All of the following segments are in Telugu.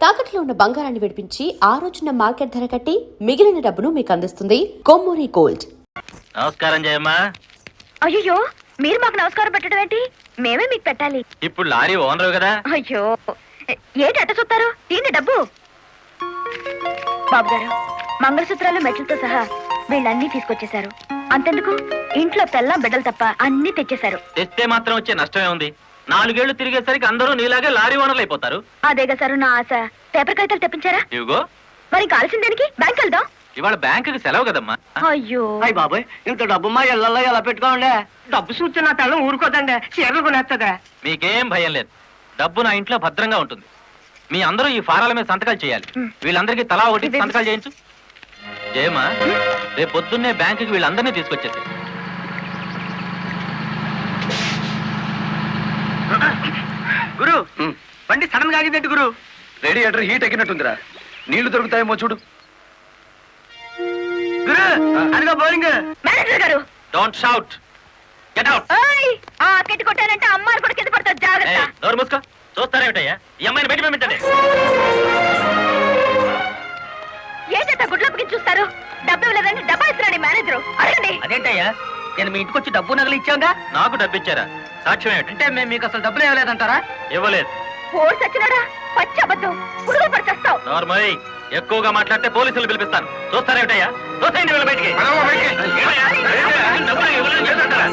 తాకట్లో ఉన్న బంగారాన్ని విడిపించి ఆ రోజున మార్కెట్ ధర కట్టి మిగిలిన డబ్బును మీకు అందిస్తుంది కొమ్మూరి గోల్డ్. నమస్కారం జయమ్మా. అయ్యో, మీరు మాకు నమస్కారం పెట్టడం ఏంటి? మేమే మీకు పెట్టాలి. ఇప్పుడు లారీ ఓనరు కదా. అయ్యో, ఏంటి అట్ట చూస్తారు? తీయండి డబ్బు. బాబు గారు, మంగళసూత్రాలు మెట్లతో సహా వీళ్ళన్నీ తీసుకొచ్చేశారు. అంతెందుకు, ఇంట్లో తెల్లం బిడ్డలు తప్ప అన్ని తెచ్చేశారు. తెస్తే మాత్రం వచ్చే నష్టమే ఉంది. 4 ఏళ్లు తిరిగేసరికి అందరూ నీలాగే లారీ ఓనర్లు అయిపోతారు. అదేగా సారు నా ఆశ. పేపర్ కాగితాలు తెప్పించారా? ఇవిగో. మరి కాల్సిన దానికి బ్యాంక్ వెళ్దాం. ఇవాళ బ్యాంకుకి సెలవు కదమ్మా. అయ్యో అయ్యి బాబాయ్, ఇంత డబ్బు మా ఇళ్లలో ఎలా పెట్టుకోండి? డబ్బు చూస్తే నా తెల్లం ఊరుకోదండి, చీరలు కొనేస్తుందా? మీకేం భయం లేదు. డబ్బు నా ఇంట్లో భద్రంగా ఉంటుంది. మీ అందరూ ఈ ఫారాల మీద సంతకాలు చేయాలి. వీళ్ళందరికీ తలా ఒకటి సంతకాలు చేయించు. జయమ్మా, రేపు పొద్దున్నే బ్యాంకుకి వీళ్ళందరినీ తీసుకొచ్చేసి. గురు, బండి సడన్ గా ఆగిందండి గురు. Radiator heat ఎక్కినట్టుందిరా. నీళ్లు దొరుకుతాయేమో చూడు. గురు, అదిగో బౌలింగ్. మేనేజర్ గారు, డోంట్ షౌట్. Get out. ఓయ్, ఆ కెట్టి కొట్టానంటే అమ్మాయి కూడా కింద పడతారు. జాగ్రత్త. నోరు మూసుకో. చూస్తారేమిటయ్యా? ఈ అమ్మాయిని బయట పంపించండి. ఏంటంటే గుడ్లప్పకి చూస్తారు? డబ్బు ఇవ్వలేదని డబ్బా ఇస్తున్నాడు మేనేజరు. అడగండి. అదేంటయ్యా, నేను మీ ఇంటికి వచ్చి డబ్బు నగలు ఇచ్చాగా. నాకు డబ్బు ఇచ్చారా? సాక్ష్యం ఏమిటి? అంటే మేము మీకు అసలు డబ్బులు ఇవ్వలేదంటారా? ఇవ్వలేదు. ఓడి సచ్చినాడా? పచ్చి అబద్ధం. పురుగులు పడిచేస్తావు. నార్మల్. ఎక్కువగా మాట్లాడితే పోలీసులు పిలిపిస్తాను. చూస్తారేమిటయ్యా? చూసేయండి వీళ్ళ బయటికి. డబ్బులు ఇవ్వలేదు చేస్తుంటారా?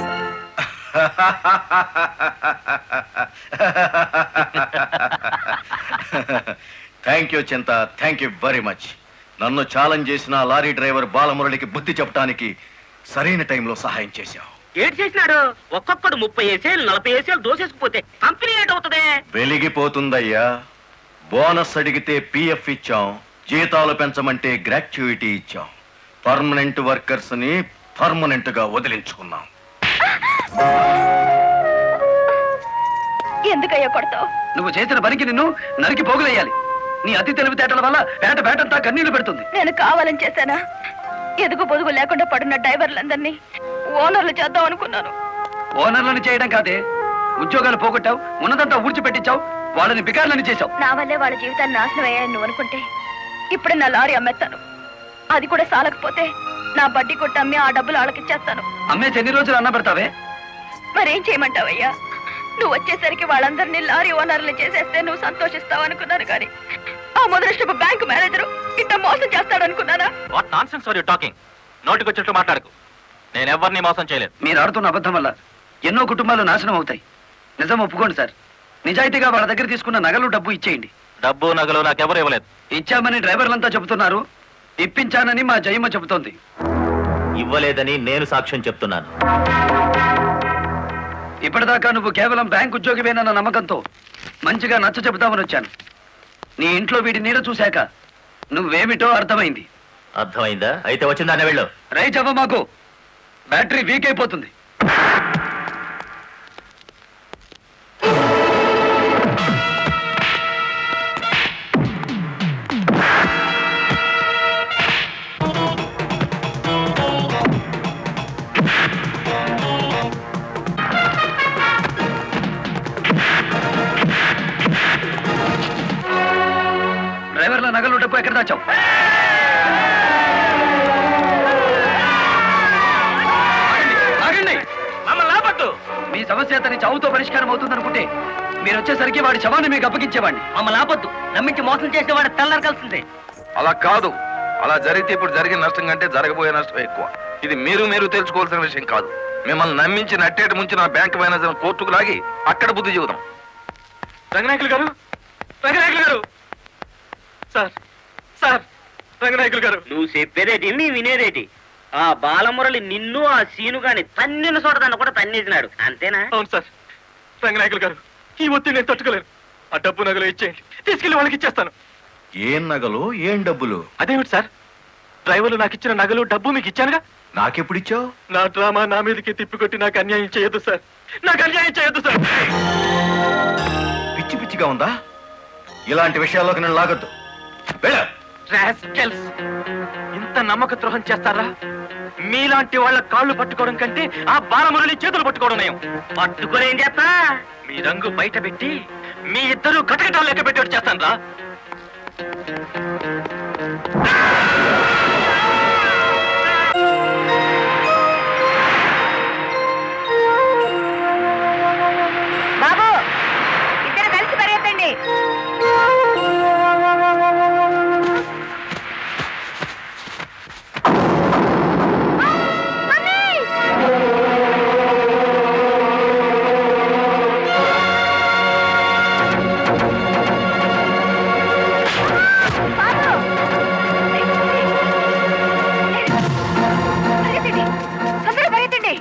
థ్యాంక్ యూ చింత, థ్యాంక్ యూ వెరీ మచ్. నన్ను ఛాలెంజ్ చేసిన లారీ డ్రైవర్ బాలమురళికి బుద్ధి చెప్పడానికి సరైన టైంలో సహాయం చేశావు. ఏడు చేసినాడు? ఒక్కొక్కడు 30 ఏసేలు 40 ఏసేలు దోసేసుకుపోతే కంపెనీ ఏటవుతుంది? వెలిగిపోతుందయ్యా. బోనస్ అడిగితే పిఎఫ్ ఇచ్చాం, జీతాలు పెంచమంటే గ్రాట్యుయిటీ ఇచ్చాం. పర్మనెంట్ వర్కర్స్ ని పర్మనెంట్ గా వదిలించుకున్నాం. ఎందుకయ్యా కొడతావు? నువ్వు చేసిన పనికి నిన్ను నరికి పోగులేయాలి. నీ అతి తెలివితేటల వల్ల పేటంతా కన్నీళ్లు పెడుతుంది. నేను కావాలని చేశానా? ఎదుగు పొదుగు లేకుండా పడున్న డ్రైవర్లందరినీ ఓనర్లు చేద్దాం అనుకున్నాను. ఓనర్లను చేయడం కాదే, ఉద్యోగాలు పోగొట్టావు, ఉన్నదంతా ఊడ్చిపెట్టించావు, వాళ్ళని బికార్లని చేశావు. నా వల్లే వాళ్ళ జీవితాన్ని నాశనం అయ్యాయని నువ్వు అనుకుంటే ఇప్పుడే నా లారీ అమ్మేస్తాను. అది కూడా సాలకపోతే నా బడ్డీ కొట్టి అమ్మి ఆ డబ్బులు వాళ్ళకిచ్చేస్తాను. అమ్మేసి ఎన్ని రోజులు అన్న పెడతావే? మరేం చేయమంటావయ్యా? నువ్వు వచ్చేసరికి వాళ్ళందరినీ లారీ ఓనర్లు చేసేస్తే నువ్వు సంతోషిస్తావు అనుకున్నాను, కానీ ఆ మొదలష్టపు బ్యాంకు మేనేజరు ఇంత మోసం చేస్తాడు అనుకున్నానా? What nonsense are you talking? నోటికొచ్చినట్టు మాట్లాడకు. నేను ఎవరిని మోసం చేయలేదు. మీరు ఆడుతున్న అబద్ధం వల్ల ఎన్నో కుటుంబాలు నాశనం అవుతాయి. నిజం ఒప్పుకోండి సార్. నిజాయితీగా వాళ్ళ దగ్గర తీసుకున్న నగలు డబ్బు ఇచ్చేయండి. డబ్బు నగలు నాకెవరు ఇవ్వలేదు. ఇచ్చామని డ్రైవర్లంతా చెబుతున్నారు, ఇప్పించానని మా జయమ్మ చెబుతోంది. ఇవ్వలేదని నేను సాక్ష్యం చెప్తున్నాను. ఇప్పటిదాకా నువ్వు కేవలం బ్యాంక్ ఉద్యోగివేనన్న నమ్మకంతో మంచిగా నచ్చ చెబుతామని వచ్చాను. నీ ఇంట్లో వీడి నీడ చూశాక నువ్వేమిటో అర్థమైంది. అర్థమైందా? అయితే వచ్చిందానే వెళ్ళు. రైట్ అవ్వ, మాకు బ్యాటరీ వీక్ అయిపోతుంది. డ్రైవర్ల నగలు డబ్బు ఎక్కడ దాచావు? ఆగండి. మమ్మల్ని ఆపొద్దు. మీ సమస్య అతని చావుతో పరిష్కారం అవుతుందనుకుంటే మీరు వచ్చేసరికి వాడి శవాన్ని మీకు అప్పగించేవాడిని. మమ్మల్ని ఆపొద్దు. నమ్మించి మోసం చేసేవాడు తెల్లారకాల్సిందే. అలా కాదు. అలా జరిగితే ఇప్పుడు జరిగిన నష్టం కంటే జరగబోయే నష్టం ఎక్కువ. ఇది మీరు తెలుసుకోవాల్సిన విషయం కాదు. మిమ్మల్ని నమ్మించి నట్టేట ముంచి నా బ్యాంక్ మేనేజర్ కోర్టుకు లాగి అక్కడ బుద్ధి చెబుదాం. రంగనాయకులు గారు, రంగనాయకులు గారు. సార్ సార్, రంగనాయకులు గారు. నువ్వు చెప్పేదేటి నీ వినేదేటి? ఆ బాలమురళి నిన్ను ఆ సీను గాని తన్నిన చోటదాన్ని కూడా తన్నేసినాడు, అంతేనా? అవును సార్. రంగనాయకులు గారు, ఈ ఒత్తిడి నేను తట్టుకోలేను. ఆ డబ్బు నగలు ఇచ్చేయండి, తీసుకెళ్లి వాళ్ళకి ఇచ్చేస్తాను. ఏం నగలు, ఏం డబ్బులు? అదేమిటి సార్, డ్రైవర్లు నాకు ఇచ్చిన నగలు డబ్బు మీకు ఇచ్చానుగా. నాకెప్పుడిచ్చావు? నా డ్రామా నా మీదకి తిప్పికొట్టి నాకు అన్యాయం చేయొద్దు సార్. నాకు అన్యాయం చేయొద్దు సార్. పిచ్చి పిచ్చిగా ఉందా? ఇలాంటి విషయాల్లోకి నేను లాగొద్దు. రాస్కెల్స్, ఇంత నమ్మక ద్రోహం చేస్తారా? మీలాంటి వాళ్ళ కాళ్ళు పట్టుకోవడం కంటే ఆ బాలమురళి చేతులు పట్టుకోవడం నయం. పట్టుకొని ఏం చేస్తా? మీ రంగు బయట పెట్టి మీ ఇద్దరు కటకటాలు లెక్క పెట్టేట్టు చేస్తాను రా. బాబు ఇద్దరు కలిసి పరిగెత్తండి. పరిగెత్తండి, తొందరగా పరిగెత్తండి.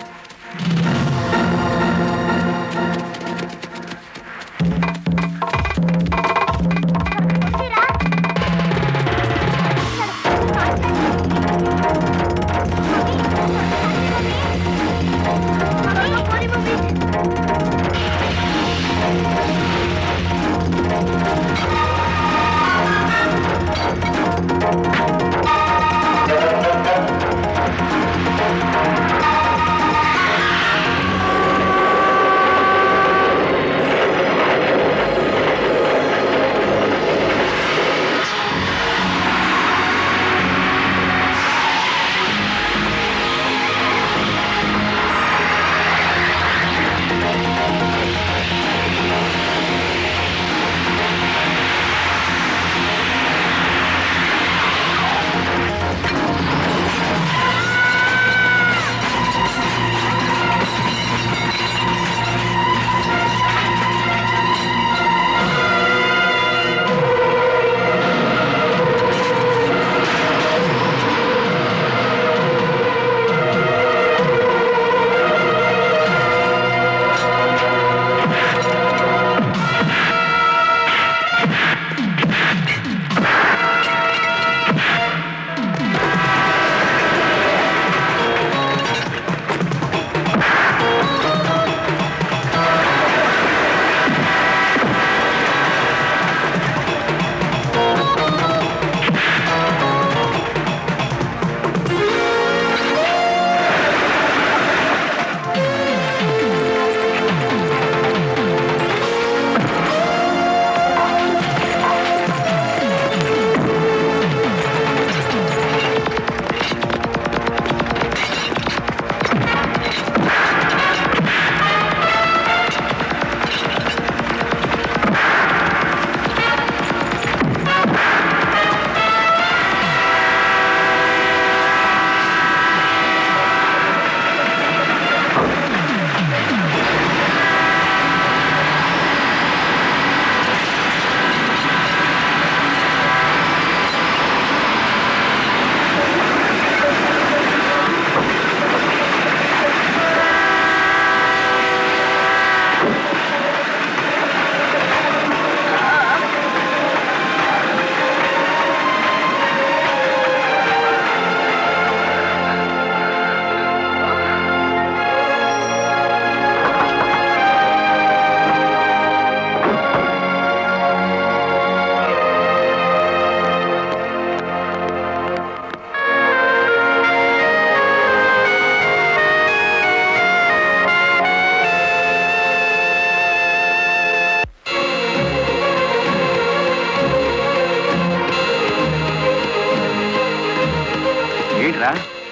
ఏంట్రా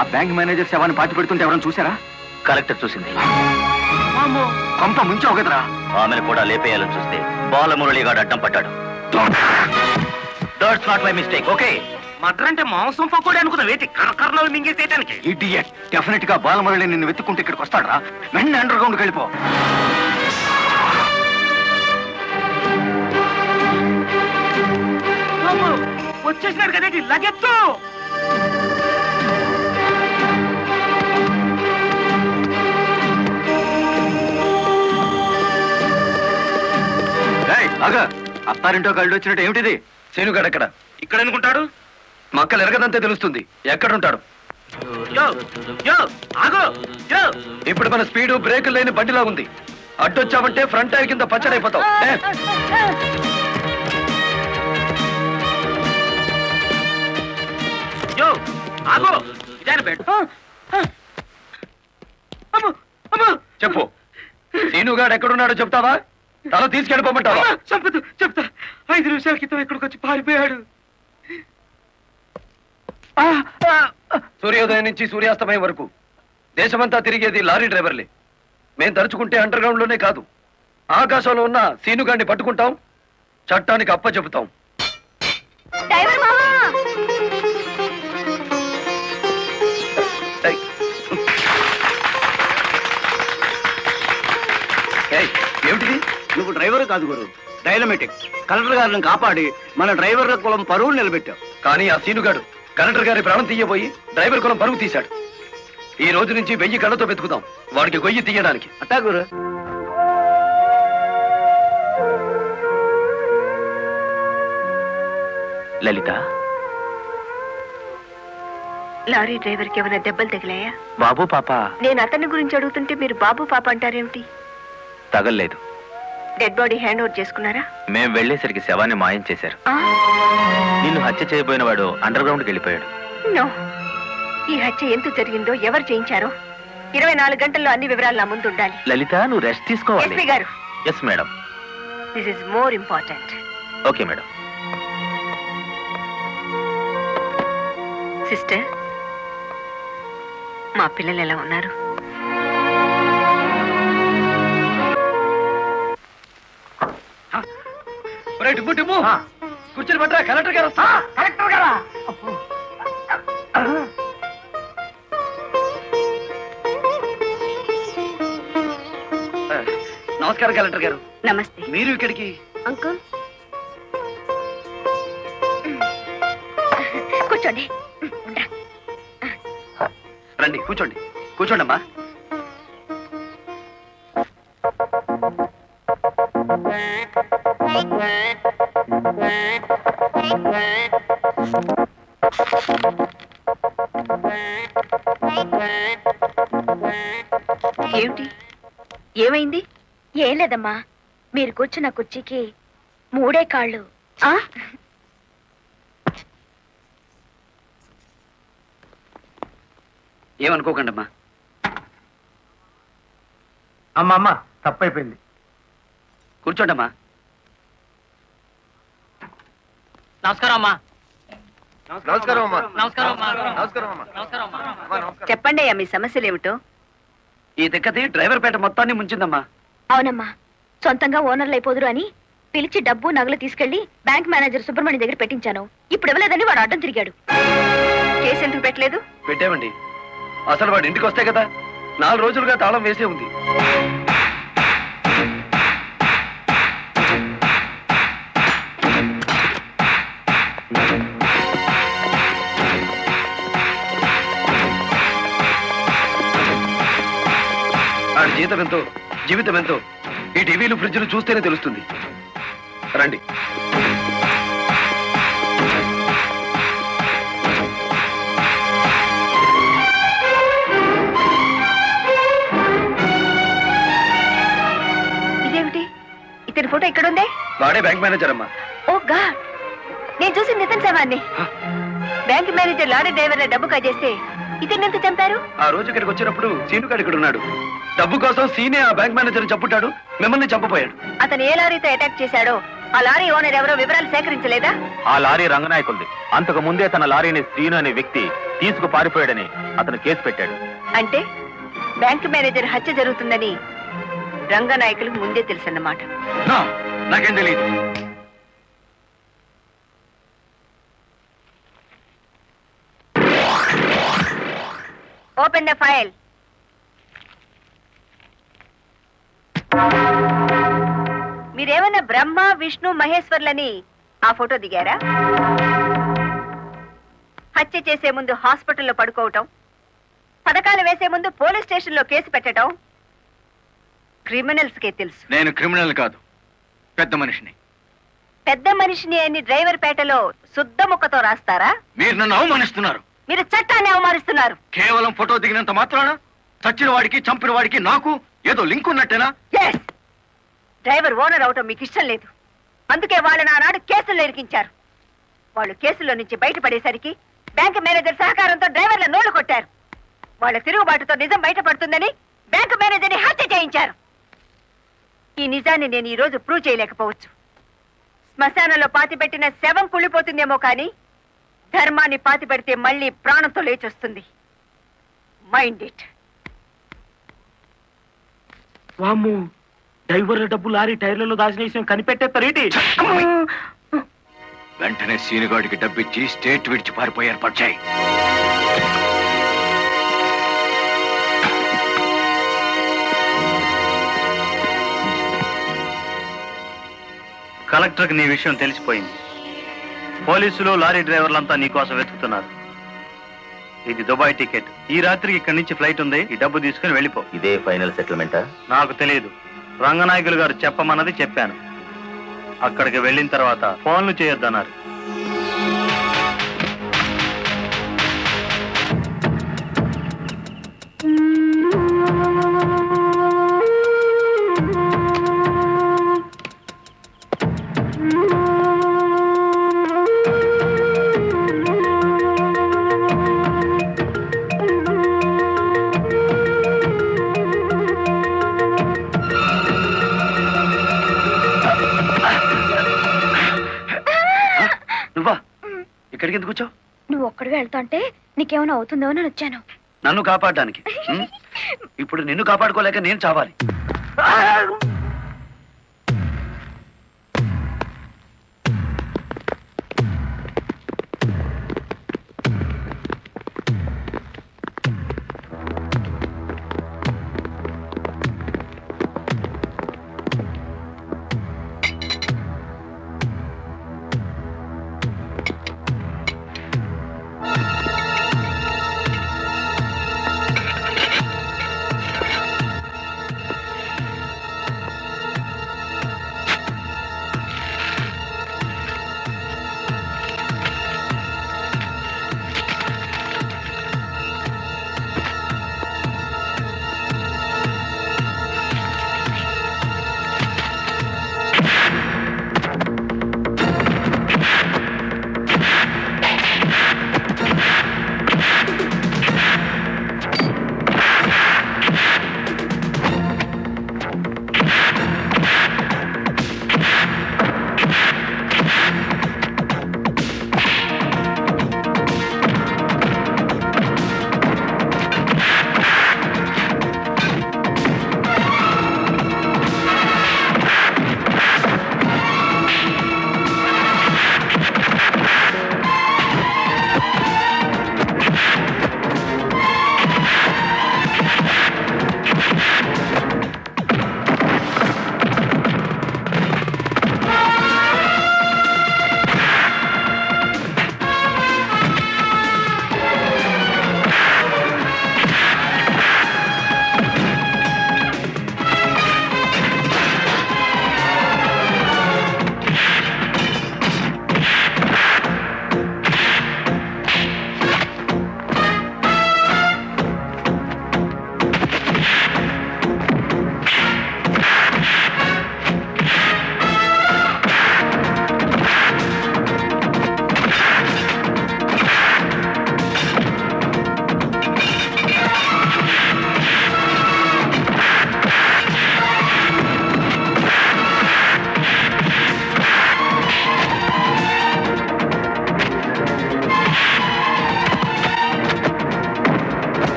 ఆ బ్యాంక్ మేనేజర్ శవాన్ని పాతి పెడుతుంటే ఎవరైనా చూసారా? కలెక్టర్ చూసింది. కొంప ముంచావు కదరా. ఆమెను కూడా లేపేయాలని చూస్తే బాలమురళిగాడు అడ్డం పడ్డాడు. That's not my mistake. Okay, matar అంటే మాంసం పకోడీ అనుకున్న వేటి కరకరలు మింగేసేయడానికి. ఇడియట్. డెఫినెట్ గా బాలమురళి నిన్ను వెతుక్కుంటే ఇక్కడికి వస్తాడరా. వెంటనే అండర్ గ్రౌండ్కి వెళ్ళిపో. వచ్చేసినాడు కదేటి లగెత్తు. అత్తారింటో కళ్ళు వచ్చినట్టు ఏమిటిది? శేనుగాడు ఎక్కడ? ఇక్కడ అనుకుంటాడు. మక్కలు ఎరగదంతే తెలుస్తుంది. ఎక్కడుంటాడు? యో యో ఆగో యో. ఇప్పుడు మన స్పీడు బ్రేకులు లేని బండిలా ఉంది. అడ్డొచ్చామంటే ఫ్రంట్ టైర్ కింద పచ్చడైపోతావు. యో ఆగో ఇదాని బెడ్. చెప్పు, శీనుగాడు ఎక్కడున్నాడో చెప్తావా? తల తీసుకెళ్ళిపోమంటావా? చంపదు చెప్తా. 5 నిమిషాల క్రితం ఇక్కడికి వచ్చి పారిపోయాడు. సూర్యోదయం నుంచి సూర్యాస్తమయం వరకు దేశమంతా తిరిగేది లారీ డ్రైవర్లే. మేం తలుచుకుంటే అండర్ గ్రౌండ్ లోనే కాదు, ఆకాశంలో ఉన్న సీనుగాడిని పట్టుకుంటాం, చట్టానికి అప్ప చెబుతాం. డ్రైవర్ మామా ఏయ్. ఏయ్, ఏమిటిది? నువ్వు డ్రైవర్ కాదు గురు, డైనమెటిక్. కలెక్టర్ గారిని కాపాడి మన డ్రైవర్ల కులం పరువులు నిలబెట్టావు. కానీ ఆ సీనుగాడు కలెక్టర్ గారి ప్రాణం తీయబోయి డ్రైవర్ కులం పరుగు తీశాడు. ఈ రోజు నుంచి 1000 కళ్ళతో వెతుకుదాం వాడికి గొయ్యి తీయడానికి. అట్టా గురు. లలిత, లారీ డ్రైవర్ కి ఏమైనా దెబ్బలు తగిలాయా? బాబు పాప నేను అతని గురించి అడుగుతుంటే మీరు బాబు పాప అంటారేమిటి? తగల్లేదు. డెడ్ బాడీ హ్యాండ్ ఓవర్ చేసుకున్నారా? మేం వెళ్లేసరికి శవాన్ని మాయం చేశారు. ఆ, నిన్ను హత్య చేయబోయిన వాడు అండర్ గ్రౌండ్కి వెళ్ళిపోయాడు. నో. ఈ హత్య ఎందుకు జరిగిందో, ఎవరు చేయించారో 24 గంటల్లో అన్ని వివరాలు నా ముందు ఉండాలి. లలిత, నువ్వు రెస్ట్ తీసుకోవాలి. ఎస్పీ గారు, yes madam. This is more important. Okay madam. Sister, మా పిల్లలు ఎలా ఉన్నారు? ఒరేయ్ టిమ్ము, టిమ్ము, కూర్చొని పట్టరా, కలెక్టర్ గారు వస్తా. కలెక్టర్ గారా? నమస్కారం కలెక్టర్ గారు. నమస్తే. మీరు ఇక్కడికి? అంకుల్ కూర్చోండి. ఉండ్రా. రండి, కూర్చోండి. కూర్చోండి అమ్మా. ఏమిటి, ఏమైంది? ఏం లేదమ్మా, మీరు కూర్చున్న కుర్చీకి 3 కాళ్ళు. ఆ? ఏమనుకోకండి అమ్మా. అమ్మమ్మ తప్పైపోయింది. కూర్చోండి అమ్మా. నమస్కారం అమ్మా. నమస్కారం అమ్మా. నమస్కారం అమ్మా. నమస్కారం అమ్మా. నమస్కారం అమ్మా. చెప్పండి అయ్యా, మీ సమస్యలు ఏమిటో. ఈ దెక్కతి డ్రైవర్ పేట మొత్తాన్ని ముంచిందమ్మా. అవునమ్మా, సొంతంగా ఓనర్లు అయిపోదురు అని పిలిచి డబ్బు నగలు తీసుకెళ్లి బ్యాంక్ మేనేజర్ సుబ్రహ్మణ్యం దగ్గర పెట్టించాను. ఇప్పుడు ఇవ్వలేదని వాడు అడ్డం తిరిగాడు. కేసు ఎందుకు పెట్టలేదు? పెట్టామండి. అసలు వాడు ఇంటికి వస్తే కదా 4 రోజులుగా తాళం వేసే ఉంది. ఆడి జీతం ఎంతో, జీవితం ఎంతో ఈ టీవీలు ఫ్రిడ్జ్లు చూస్తేనే తెలుస్తుంది. రండి. ఇదేమిటి, ఇతని ఫోటో ఇక్కడుందే? వాడే బ్యాంక్ మేనేజర్ అమ్మా. ఓ గాడ్, నేను చూసి నితిన్ శవాన్ని. బ్యాంక్ మేనేజర్ లారీ డ్రైవర్ డబ్బు కాజేస్తే ఇతన్ని ఎంత చంపారు? ఆ రోజు ఇక్కడికి వచ్చినప్పుడు సీనుగాడు ఇక్కడ ఉన్నాడు. డబ్బు కోసం సీనే ఆ బ్యాంక్ మేనేజర్ చంపుతాడు, మిమ్మల్ని చంపపోయాడు. అతను ఏ లారీతో అటాక్ చేశాడో ఆ లారీ ఓనర్ ఎవరో వివరాలు సేకరించలేదా? ఆ లారీ రంగనాయకుల్ది. అంతకు ముందే తన లారీని శ్రీను అనే వ్యక్తి తీసుకు పారిపోయాడని అతను కేసు పెట్టాడు. అంటే బ్యాంక్ మేనేజర్ హత్య జరుగుతుందని రంగనాయకులకు ముందే తెలుసన్నమాట. నాకేం తెలియదు. Open the file. మీరేమన్నా బ్రహ్మ విష్ణు మహేశ్వర్లని ఆ ఫోటో దిగారా? హత్య చేసే ముందు హాస్పిటల్లో పడుకోవటం, పథకాలు వేసే ముందు పోలీస్ స్టేషన్లో కేసు పెట్టడం క్రిమినల్స్ కే తెలుసు. నేను క్రిమినల్ కాదు, పెద్ద మనిషిని. పెద్ద మనిషిని అని డ్రైవర్ పేటలో శుద్ధ ముక్కతో రాస్తారా? మీరు నన్ను అవమానిస్తున్నారు. మీరు చట్టాన్ని అవమానిస్తున్నారు. కేవలం ఫోటో దిగినంత మాత్రాన చచ్చిన వాడికి చంపిన వాడికి నాకు ఏదో లింక్ ఉన్నట్టేనా? Yes! డ్రైవర్ ఓనర్ అవటం మీకు ఇష్టం లేదు. అందుకే వాళ్ళని ఆనాడు కేసుల్లో ఇరికించారు. వాళ్ళు కేసులో నుంచి బయటపడేసరికి బ్యాంక్ మేనేజర్ సహకారంతో డ్రైవర్ల నోళ్లు కొట్టారు. వాళ్ళ తిరుగుబాటుతో నిజం బయటపడుతుందని బ్యాంక్ మేనేజర్ని హత్య చేయించారు. ఈ నిజాన్ని నేను ఈ రోజు ప్రూవ్ చేయలేకపోవచ్చు. శ్మశానంలో పాతిపెట్టిన శవం కుళ్ళిపోతుందేమో కానీ ధర్మాన్ని పాతి పెడితే మళ్ళీ ప్రాణంతో లేచొస్తుంది. Mind it. వామ్ము, డ్రైవర్ల డబ్బు లారీ టైర్లలో దాచిన విషయం కనిపెట్టేస్తారేంటి? వెంటనే సీనుగాడికి డబ్బిచ్చి స్టేట్ విడిచి పారిపోయి ఏర్పాటు చేయి. కలెక్టర్కి నీ విషయం తెలిసిపోయింది. పోలీసులు లారీ డ్రైవర్లంతా నీ కోసం వెతుకుతున్నారు. ఇది దుబాయ్ టికెట్. ఈ రాత్రికి ఇక్కడి నుంచి ఫ్లైట్ ఉంది. ఈ డబ్బు తీసుకుని వెళ్ళిపో. ఇదే ఫైనల్ సెటిల్మెంటా? నాకు తెలియదు. రంగనాయకులు గారు చెప్పమన్నది చెప్పాను. అక్కడికి వెళ్ళిన తర్వాత ఫోన్లు చేయొద్దన్నారు. నువ్వా ఇక్కడికి ఎందుకు వచ్చావు? నువ్వు ఒక్కడిగా వెళ్తాంటే నీకేమైనా అవుతుందో అని వచ్చాను. నన్ను కాపాడడానికి. ఇప్పుడు నిన్ను కాపాడుకోలేక నేను చావాలి.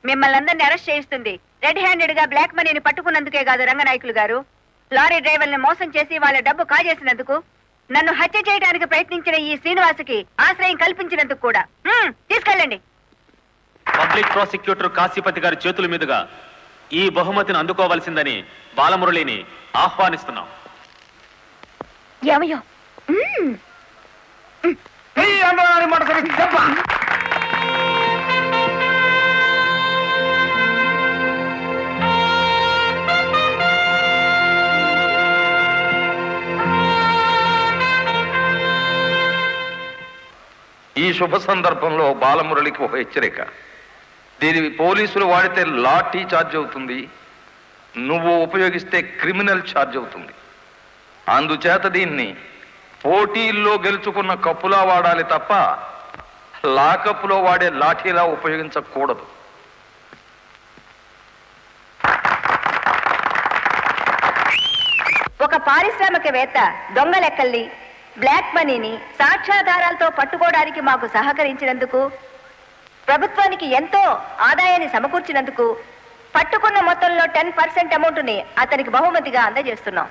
మిమ్మల్ని అందరినీ అరెస్ట్ చేయిస్తుంది. రెడ్ హ్యాండెడ్ గా బ్లాక్ మనీని పట్టుకున్నందుకే కాదు రంగనాయకులు గారు, లారీ డ్రైవర్ని మోసం చేసి వాళ్ళ డబ్బు కాజేసినందుకు, నన్ను హత్య చేయడానికి ప్రయత్నించిన ఈ శ్రీనివాసుకి ఆశ్రయం కల్పించినందుకు కూడా. తీసుకెళ్ళండి. పబ్లిక్ ప్రాసిక్యూటర్ కాశీపతి గారి చేతుల మీదుగా ఈ బహుమతిని అందుకోవలసిందని బాలమురళిని ఆహ్వానిస్తున్నాం. ఏమయ్యో ఈ శుభ సందర్భంలో బాలమురళికి ఒక హెచ్చరిక. దీని పోలీసులు వాడితే లాఠీ ఛార్జ్ అవుతుంది, నువ్వు ఉపయోగిస్తే క్రిమినల్ ఛార్జ్ అవుతుంది. అందుచేత దీన్ని పోటీల్లో గెలుచుకున్న కప్పులా వాడాలి తప్ప లాకప్పులో వాడే లాఠీలా ఉపయోగించకూడదు. ఒక పారిశ్రామికవేత్త దొంగ లెక్కల్ని, బ్లాక్ మనీని సాక్ష్యాధారాలతో పట్టుకోవడానికి మాకు సహకరించినందుకు, ప్రభుత్వానికి ఎంతో ఆదాయాన్ని సమకూర్చినందుకు పట్టుకున్న మొత్తంలో 10% అమౌంట్ని అతనికి బహుమతిగా అందజేస్తున్నాం.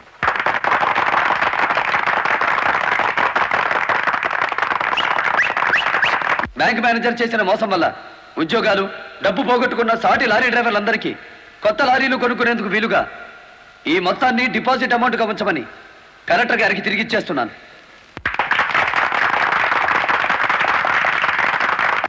బ్యాంక్ మేనేజర్ చేసిన మోసం వల్ల ఉద్యోగాలు, డబ్బు పోగొట్టుకున్న సాటి లారీ డ్రైవర్లందరికీ కొత్త లారీలు కొనుక్కునేందుకు వీలుగా ఈ మొత్తాన్ని డిపాజిట్ అమౌంట్గా ఉంచమని కలెక్టర్ గారికి తిరిగిచ్చేస్తున్నాను.